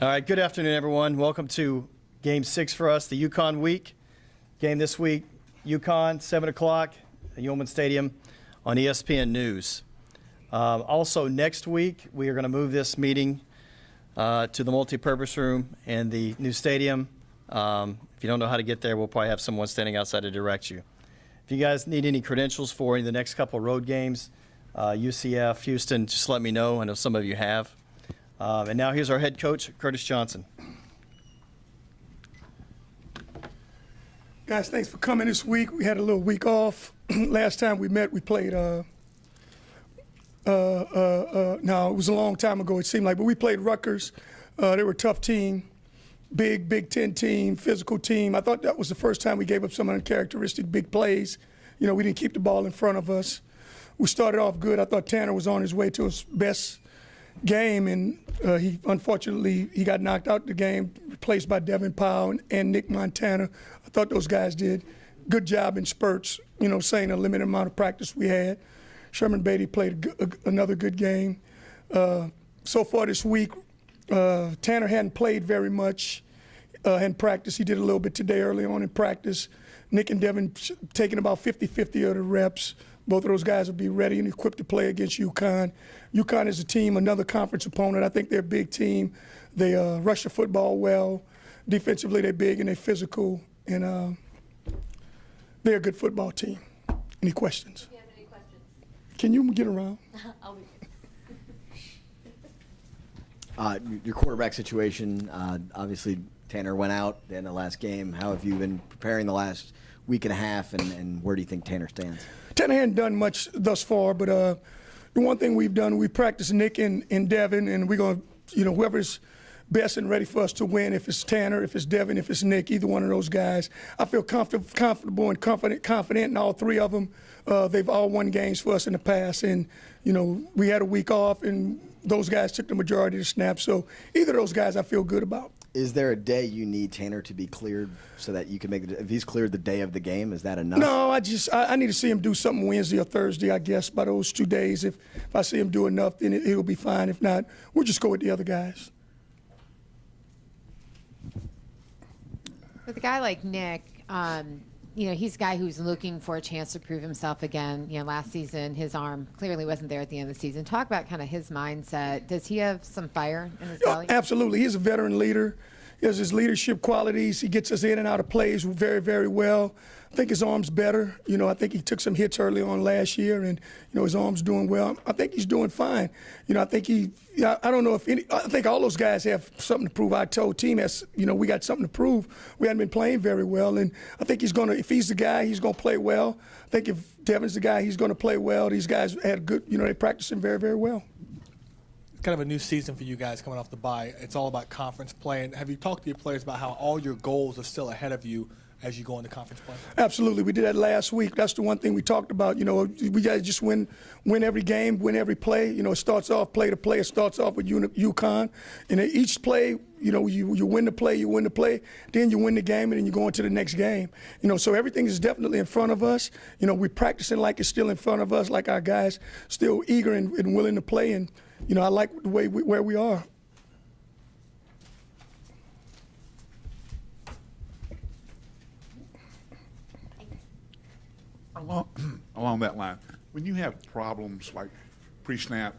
All right, good afternoon, everyone. Welcome to Game 6 for us, the UCONN week. Game this week, UCONN, 7 o'clock at Yeoman Stadium on ESPN News. Also, next week, we are going to move this meeting to the multipurpose room in the new stadium. If you don't know how to get there, we'll probably have someone standing outside to direct you. If you guys need any credentials for any of the next couple of road games, UCF, Houston, just let me know. I know some of you have. And now here's our head coach, Curtis Johnson. Guys, thanks for coming this week. We had a little week off. Last time we met, we played, no, it was a long time ago, it seemed like, but we played Rutgers. They were a tough team, Big Ten team, physical team. I thought that was the first time we gave up some uncharacteristic big plays. You know, we didn't keep the ball in front of us. We started off good. I thought Tanner was on his way to his best game, and he unfortunately got knocked out the game, replaced by Devin Powell and Nick Montana. I thought those guys did good job in spurts, you know, saying a limited amount of practice we had. Sherman Beatty played another good game. So far this week, Tanner hadn't played very much in practice. He did a little bit today early on in practice. Nick and Devin taking about 50-50 of the reps. Both of those guys will be ready and equipped to play against UConn. UConn is a team, another conference opponent. I think they're a big team. They rush the football well. Defensively, they're big and they're physical. And they're a good football team. Any questions? Do you have any questions? Can you get around? I'll be Your quarterback situation, obviously Tanner went out in the last game. How have you been preparing the last week and a half, and where do you think Tanner stands? Tanner hadn't done much thus far, but the one thing we've done, we practice Nick and Devin, and we're going to, you know, whoever's best and ready for us to win, if it's Tanner, if it's Devin, if it's Nick, either one of those guys. I feel comfortable and confident in all three of them. They've all won games for us in the past, and, you know, we had a week off, and those guys took the majority of the snaps. So either of those guys I feel good about. Is there a day you need Tanner to be cleared so that you can make if he's cleared the day of the game, is that enough? No, I need to see him do something Wednesday or Thursday, I guess, by those 2 days. If I see him do enough, then he'll be fine. If not, we'll just go with the other guys. With a guy like Nick, you know, he's a guy who's looking for a chance to prove himself again. You know, last season, his arm clearly wasn't there at the end of the season. Talk about kind of his mindset. Does he have some fire in his belly? Absolutely. He's a veteran leader. He has his leadership qualities. He gets us in and out of plays very, very well. I think his arm's better. You know, I think he took some hits early on last year, and, you know, his arm's doing well. I think he's doing fine. You know, I think I don't know if I think all those guys have something to prove. Our whole team has, you know, we got something to prove. We haven't been playing very well, and I think if he's the guy, he's going to play well. I think if Devin's the guy, he's going to play well. These guys had good, you know, they're practicing very, very well. It's kind of a new season for you guys coming off the bye. It's all about conference play. And have you talked to your players about how all your goals are still ahead of you as you go into conference play? Absolutely. We did that last week. That's the one thing we talked about. You know, we got to just win every game, win every play. You know, it starts off play to play. It starts off with UConn. And each play, you know, you win the play, then you win the game, and then you go into the next game. You know, so everything is definitely in front of us. You know, we're practicing like it's still in front of us, like our guys still eager and willing to play. And, you know, I like the way where we are. Along that line, when you have problems like pre-snap,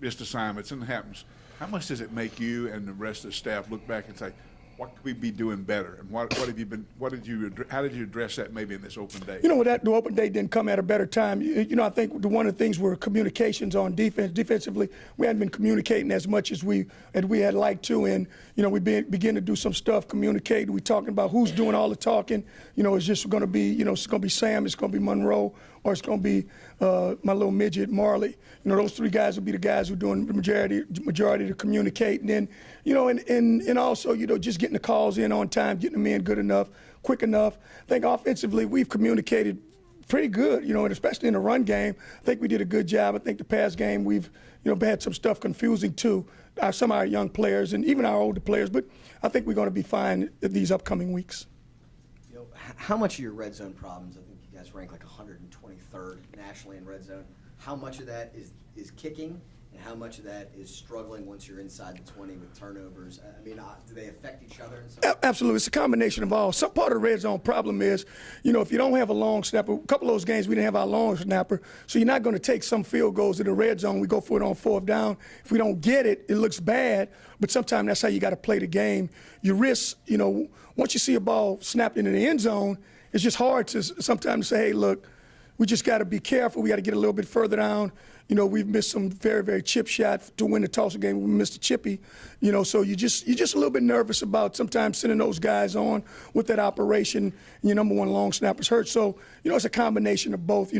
missed assignments, and it happens, how much does it make you and the rest of the staff look back and say, what could we be doing better? And how did you address that maybe in this open day? You know, the open day didn't come at a better time. You know, I think one of the things were communications on defense. Defensively, we hadn't been communicating as much as we had liked to, and, you know, we begin to do some stuff, communicate. We talking about who's doing all the talking. You know, it's just going to be, you know, it's going to be Sam, it's going to be Monroe, or it's going to be my little midget Marley. You know, those three guys will be the guys who are doing the majority to communicate. And then, you know, and also, you know, just getting the calls in on time, getting them in good enough, quick enough. I think offensively we've communicated pretty good, you know, and especially in the run game. I think we did a good job. I think the pass game we've, you know, had some stuff confusing too. Some of our young players and even our older players, but I think we're going to be fine these upcoming weeks. You know, how much of your red zone problems, I think you guys rank like 123rd nationally in red zone, how much of that is kicking, and how much of that is struggling once you're inside the 20 with turnovers? I mean, do they affect each other in some way? Absolutely. It's a combination of all. Some part of the red zone problem is, if you don't have a long snapper, a couple of those games we didn't have our long snapper, so you're not going to take some field goals in the red zone. We go for it on 4th down. If we don't get it, it looks bad, but sometimes that's how you got to play the game. You risk, once you see a ball snapped into the end zone, it's just hard to sometimes say, hey, look, we just got to be careful. We got to get a little bit further down. We've missed some very, very chip shot to win the Tulsa game. We missed a chippy. So you're just a little bit nervous about sometimes sending those guys on with that operation. Your number one long snapper's hurt. So, it's a combination of both.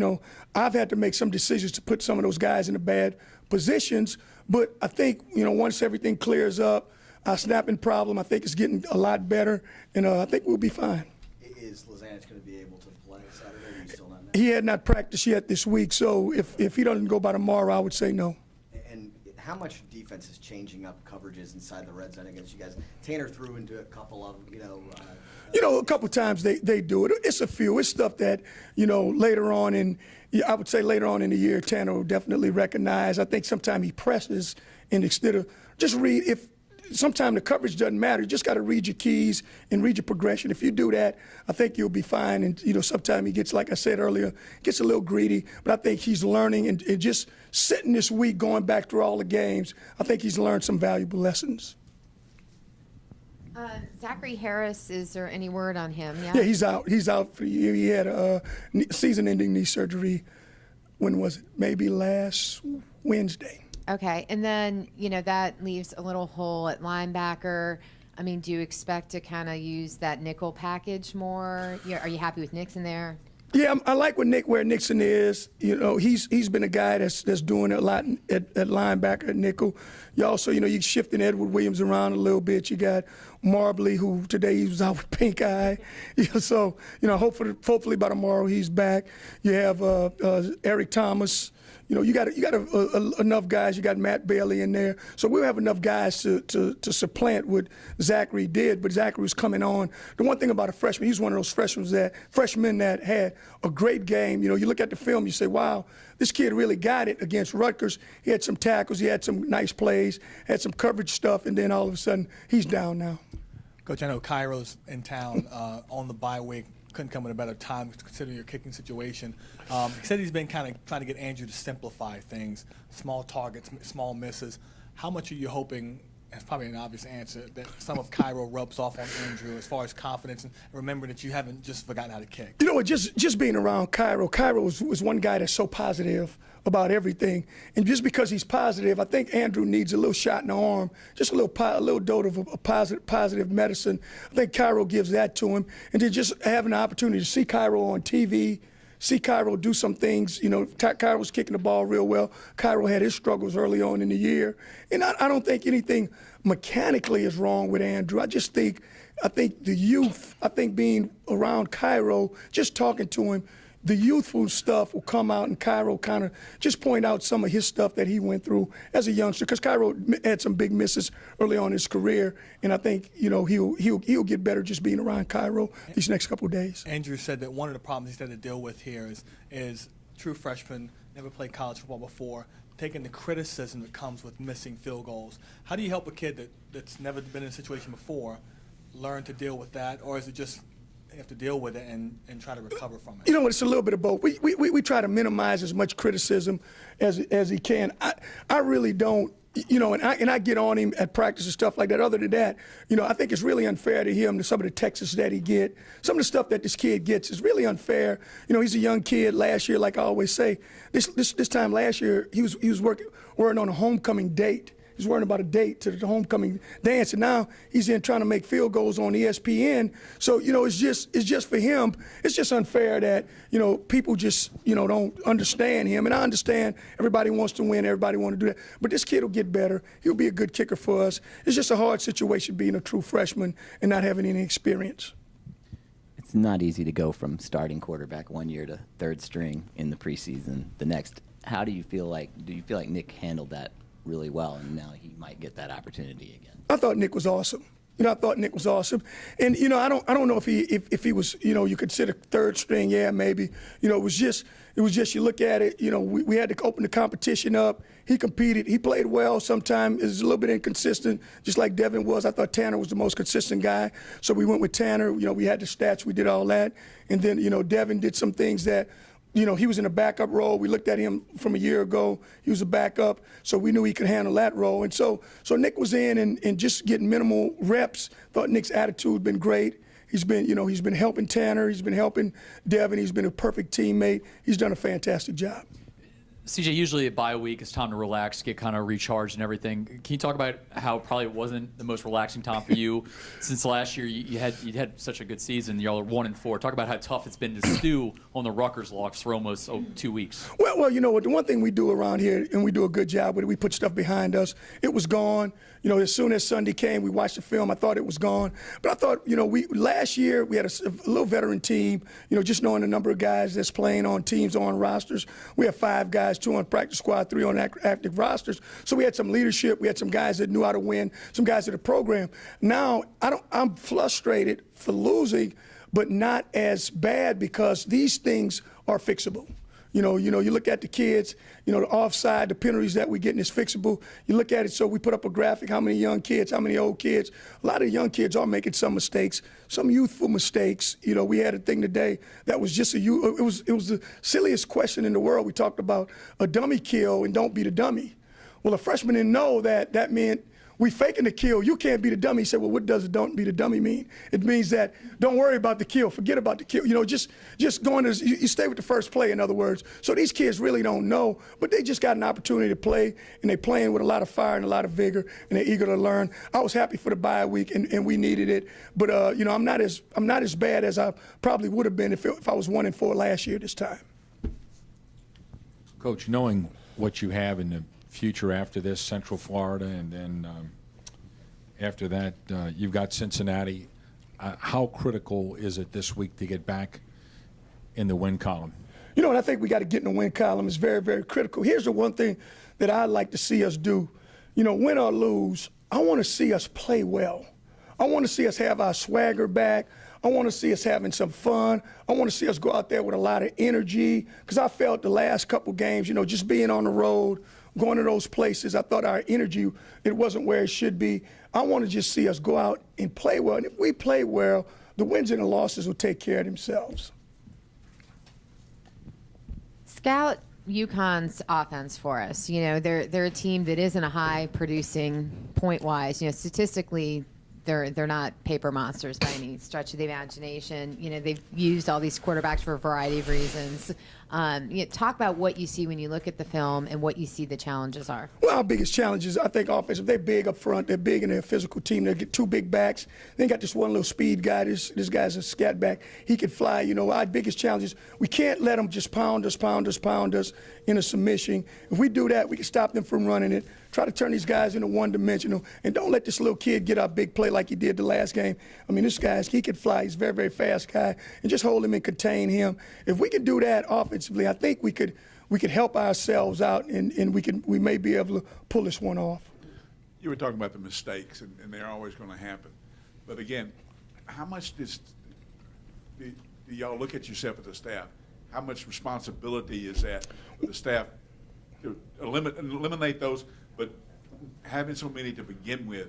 I've had to make some decisions to put some of those guys in the bad positions. But I think, once everything clears up, our snapping problem, I think, is getting a lot better. And I think we'll be fine. Is Lozanich going to be able to play Saturday, or are you still not know? He had not practiced yet this week, so if he doesn't go by tomorrow, I would say no. And how much defense is changing up coverages inside the red zone against you guys? Tanner threw into a couple of, a couple times they do it. It's a few. It's stuff that, later on I would say later on in the year, Tanner will definitely recognize. I think sometimes he presses, and instead of just read, sometimes the coverage doesn't matter. You just got to read your keys and read your progression. If you do that, I think you'll be fine. And, sometimes he gets, like I said earlier, gets a little greedy. But I think he's learning and just sitting this week, going back through all the games, I think he's learned some valuable lessons. Zachary Harris, is there any word on him yet? Yeah, he's out. He's out for the year. He had a season-ending knee surgery. When was it? Maybe last Wednesday. Okay, and then, that leaves a little hole at linebacker. I mean, do you expect to kind of use that nickel package more? Are you happy with Nixon there? Yeah, I like where Nixon is. He's been a guy that's doing a lot at linebacker, at nickel. You also, you're shifting Edward Williams around a little bit. You got Marbley, who today he was out with pink eye. So, hopefully by tomorrow he's back. You have Eric Thomas. You got enough guys. You got Matt Bailey in there, so we'll have enough guys to supplant what Zachary did. But Zachary was coming on. The one thing about a freshman, he's one of those freshmen that had a great game. You look at the film, you say, "Wow, this kid really got it against Rutgers." He had some tackles, he had some nice plays, had some coverage stuff, and then all of a sudden he's down now. Coach, I know Cairo's in town on the bye week. Couldn't come at a better time considering your kicking situation. He said he's been kind of trying to get Andrew to simplify things, small targets, small misses. How much are you hoping, it's probably an obvious answer, that some of Cairo rubs off on Andrew as far as confidence and remembering that you haven't just forgotten how to kick? Just being around Cairo was one guy that's so positive about everything. And just because he's positive, I think Andrew needs a little shot in the arm, just a little dose of a positive medicine. I think Cairo gives that to him. And then just having the opportunity to see Cairo on TV, see Cairo do some things. Cairo was kicking the ball real well. Cairo had his struggles early on in the year. And I don't think anything mechanically is wrong with Andrew. I think the youth, being around Cairo, just talking to him, the youthful stuff will come out, and Cairo kind of just point out some of his stuff that he went through as a youngster. Because Cairo had some big misses early on in his career, and I think he'll get better just being around Cairo these next couple of days. Andrew said that one of the problems he's had to deal with here is true freshman, never played college football before, taking the criticism that comes with missing field goals. How do you help a kid that's never been in a situation before learn to deal with that, or is it just you have to deal with it and try to recover from it? It's a little bit of both. We try to minimize as much criticism as he can. I really don't, and I get on him at practice and stuff like that. Other than that, I think it's really unfair to him, to some of the texts that he get. Some of the stuff that this kid gets is really unfair. He's a young kid. Last year, like I always say, this time last year, he was working on a homecoming date. He's worrying about a date to the homecoming dance, and now he's in trying to make field goals on ESPN. So it's just for him. It's just unfair that people just don't understand him. And I understand everybody wants to win, everybody wants to do that. But this kid will get better. He'll be a good kicker for us. It's just a hard situation being a true freshman and not having any experience. It's not easy to go from starting quarterback one year to third string in the preseason the next. How do you feel like Nick handled that really well, and now he might get that opportunity again? I thought Nick was awesome. I thought Nick was awesome. And, I don't know if he was, you consider third string, yeah, maybe. It was just you look at it, we had to open the competition up. He competed. He played well. Sometimes it was a little bit inconsistent, just like Devin was. I thought Tanner was the most consistent guy. So we went with Tanner. We had the stats. We did all that. And then, Devin did some things that, he was in a backup role. We looked at him from a year ago. He was a backup, so we knew he could handle that role. And so Nick was in and just getting minimal reps. Thought Nick's attitude been great. He's been, he's been helping Tanner. He's been helping Devin. He's been a perfect teammate. He's done a fantastic job. CJ, usually at bye week, it's time to relax, get kind of recharged and everything. Can you talk about how probably it wasn't the most relaxing time for you since last year? You had such a good season. Y'all are 1-4. Talk about how tough it's been to stew on the Rutgers loss for almost 2 weeks. Well, what? The one thing we do around here, and we do a good job with it, we put stuff behind us. It was gone. As soon as Sunday came, we watched the film. I thought it was gone. But I thought, last year we had a little veteran team, just knowing the number of guys that's playing on teams, on rosters. We have 5 guys, 2 on practice squad, 3 on active rosters. So we had some leadership. We had some guys that knew how to win, some guys in the program. Now, I'm frustrated for losing, but not as bad because these things are fixable. You look at the kids, the offside, the penalties that we getting is fixable. You look at it, so we put up a graphic, how many young kids, how many old kids. A lot of young kids are making some mistakes, some youthful mistakes. We had a thing today that was just it was the silliest question in the world. We talked about a dummy kill and don't beat a dummy. Well, a freshman didn't know that meant we faking the kill. You can't beat a dummy. He said, well, what does a don't beat a dummy mean? It means that don't worry about the kill. Forget about the kill. Just going to, you stay with the first play, in other words. So these kids really don't know, but they just got an opportunity to play, and they're playing with a lot of fire and a lot of vigor, and they're eager to learn. I was happy for the bye week, and we needed it. But, I'm not as bad as I probably would have been if I was 1-4 last year this time. Coach, knowing what you have in the future after this, Central Florida, and then after that, you've got Cincinnati. How critical is it this week to get back in the win column? And I think we got to get in the win column. It's very, very critical. Here's the one thing that I'd like to see us do. Win or lose, I want to see us play well. I want to see us have our swagger back. I want to see us having some fun. I want to see us go out there with a lot of energy because I felt the last couple games, just being on the road, going to those places, I thought our energy, it wasn't where it should be. I want to just see us go out and play well. And if we play well, the wins and the losses will take care of themselves. Scout UConn's offense for us. They're a team that isn't a high producing point wise. Statistically, they're not paper monsters by any stretch of the imagination. They've used all these quarterbacks for a variety of reasons. Talk about what you see when you look at the film and what you see the challenges are. Well, our biggest challenges, I think, offensive. They're big up front. They're big in their physical team. They get 2 big backs. They got this one little speed guy. This guy's a scat back. He can fly. Our biggest challenges, we can't let them just pound us in a submission. If we do that, we can stop them from running it. Try to turn these guys into one-dimensional, and don't let this little kid get our big play like he did the last game. This guy, he can fly. He's a very, very fast guy, and just hold him and contain him. If we can do that offensively, I think we could help ourselves out, and we may be able to pull this one off. You were talking about the mistakes, and they're always going to happen. But again, how much do y'all look at yourself as a staff? How much responsibility is that for the staff to eliminate those? But having so many to begin with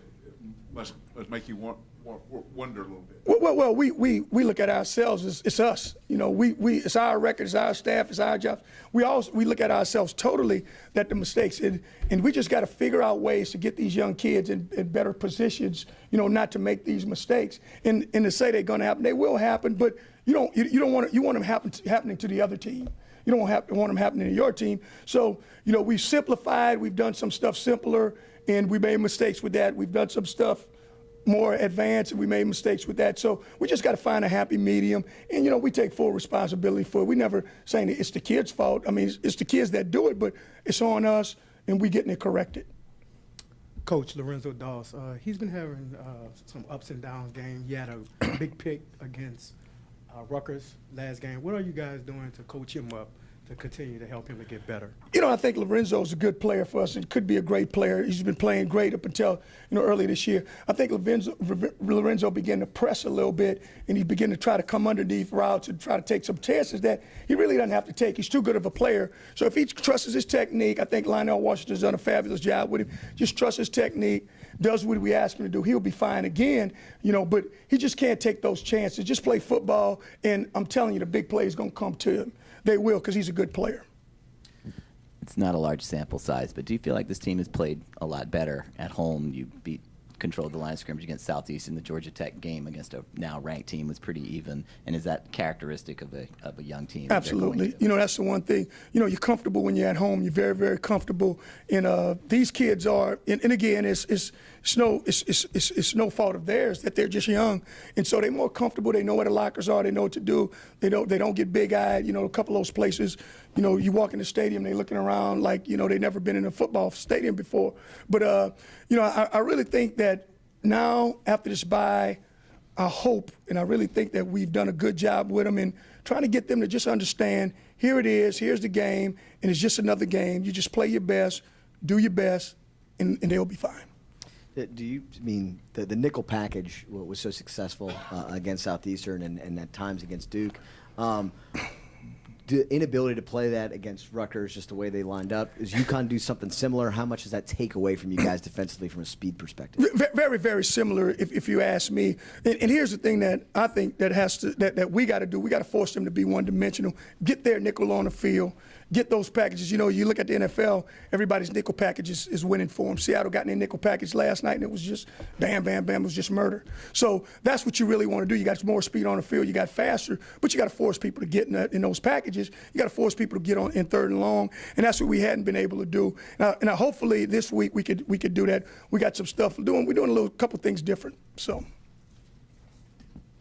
must make you wonder a little bit. Well, we look at ourselves as it's us. It's our record, it's our staff, it's our job. We look at ourselves totally that the mistakes, and we just got to figure out ways to get these young kids in better positions. Not to make these mistakes. And to say they're going to happen, they will happen. But you want them happening to the other team. You don't want them happening to your team. So, we've simplified. We've done some stuff simpler, and we made mistakes with that. We've done some stuff more advanced, and we made mistakes with that. So we just got to find a happy medium. And, we take full responsibility for it. We never saying that it's the kids' fault. It's the kids that do it, but it's on us, and we getting it corrected. Coach Lorenzo Doss, he's been having some ups and downs game. He had a big pick against Rutgers last game. What are you guys doing to coach him up to continue to help him to get better? You know, I think Lorenzo's a good player for us. It could be a great player. He's been playing great up until, early this year. I think Lorenzo began to press a little bit, and he began to try to come underneath routes and try to take some chances that he really doesn't have to take. He's too good of a player. So if he trusts his technique, I think Lionel Washington's done a fabulous job with him. Just trust his technique, does what we ask him to do. He'll be fine again, but he just can't take those chances. Just play football, and I'm telling you, the big play is going to come to him. They will, because he's a good player. It's not a large sample size, but do you feel like this team has played a lot better at home? You controlled the line of scrimmage against Southeastern. The Georgia Tech game against a now ranked team was pretty even. And is that characteristic of a young team? Absolutely. That's the one thing. You're comfortable when you're at home. You're very, very comfortable. And these kids are. And again, it's no fault of theirs that they're just young, and so they're more comfortable. They know where the lockers are. They know what to do. They don't get big-eyed. A couple of those places. You walk in the stadium, they're looking around like they've never been in a football stadium before. But I really think that now after this bye, I hope and I really think that we've done a good job with them and trying to get them to just understand. Here it is. Here's the game, and it's just another game. You just play your best, do your best, and they'll be fine. Do you mean the nickel package was so successful against Southeastern and at times against Duke? The inability to play that against Rutgers, just the way they lined up, is UConn do something similar? How much does that take away from you guys defensively from a speed perspective? Very, very similar, if you ask me. And here's the thing that I think that we got to do. We got to force them to be one-dimensional. Get their nickel on the field. Get those packages. You look at the NFL, everybody's nickel package is winning for them. Seattle got in their nickel package last night, and it was just bam, bam, bam. It was just murder. So that's what you really want to do. You got more speed on the field. You got faster, but you got to force people to get in those packages. You got to force people to get on in third and long, and that's what we hadn't been able to do. Now hopefully this week we could do that. We got some stuff doing. We're doing a couple things different. So.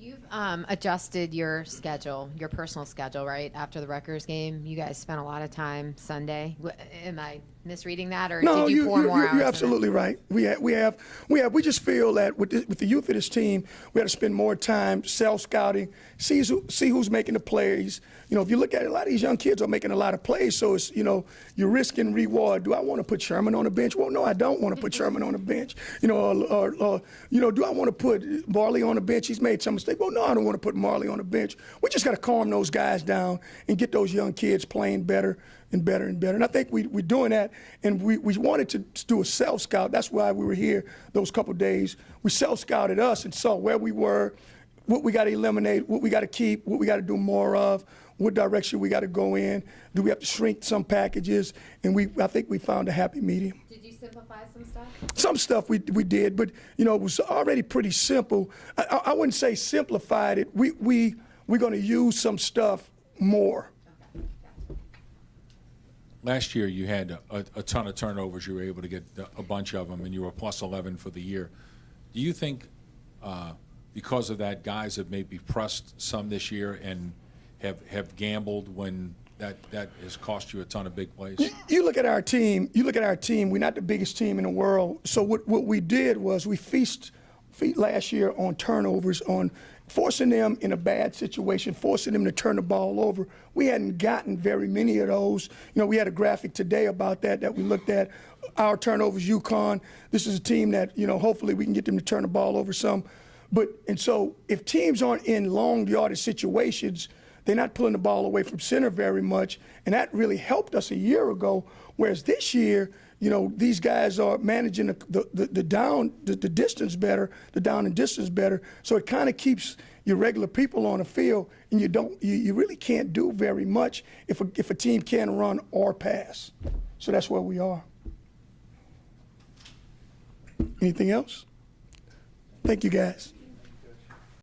You've adjusted your schedule, your personal schedule, right? After the Rutgers game, you guys spent a lot of time Sunday. Am I misreading that, or no, did you pour more hours? You're absolutely right. We just feel that with the youth of this team, we had to spend more time self-scouting, see who's making the plays. If you look at it, a lot of these young kids are making a lot of plays, so it's you're risk and reward. Do I want to put Sherman on the bench? Well, no, I don't want to put Sherman on the bench. Do I want to put Marley on the bench? He's made some mistake. Well, no, I don't want to put Marley on the bench. We just got to calm those guys down and get those young kids playing better and better and better. And I think we're doing that, and we wanted to do a self-scout. That's why we were here those couple of days. We self-scouted us and saw where we were, what we got to eliminate, what we got to keep, what we got to do more of, what direction we got to go in. Do we have to shrink some packages? And I think we found a happy medium. Did you simplify some stuff? Some stuff we did, but it was already pretty simple. I wouldn't say simplified it. We're going to use some stuff more. Last year you had a ton of turnovers. You were able to get a bunch of them, and you were plus 11 for the year. Do you think because of that, guys have maybe pressed some this year and have gambled when that has cost you a ton of big plays? You look at our team. We're not the biggest team in the world. So what we did was we feast last year on turnovers, on forcing them in a bad situation, forcing them to turn the ball over. We hadn't gotten very many of those. We had a graphic today about that we looked at. Our turnovers, UConn. This is a team that, hopefully we can get them to turn the ball over some. And so if teams aren't in long yardage situations, they're not pulling the ball away from center very much, and that really helped us a year ago. Whereas this year, these guys are managing the distance better, the down and distance better. So it kind of keeps your regular people on the field, and you really can't do very much if a team can't run or pass. So that's where we are. Anything else? Thank you, guys.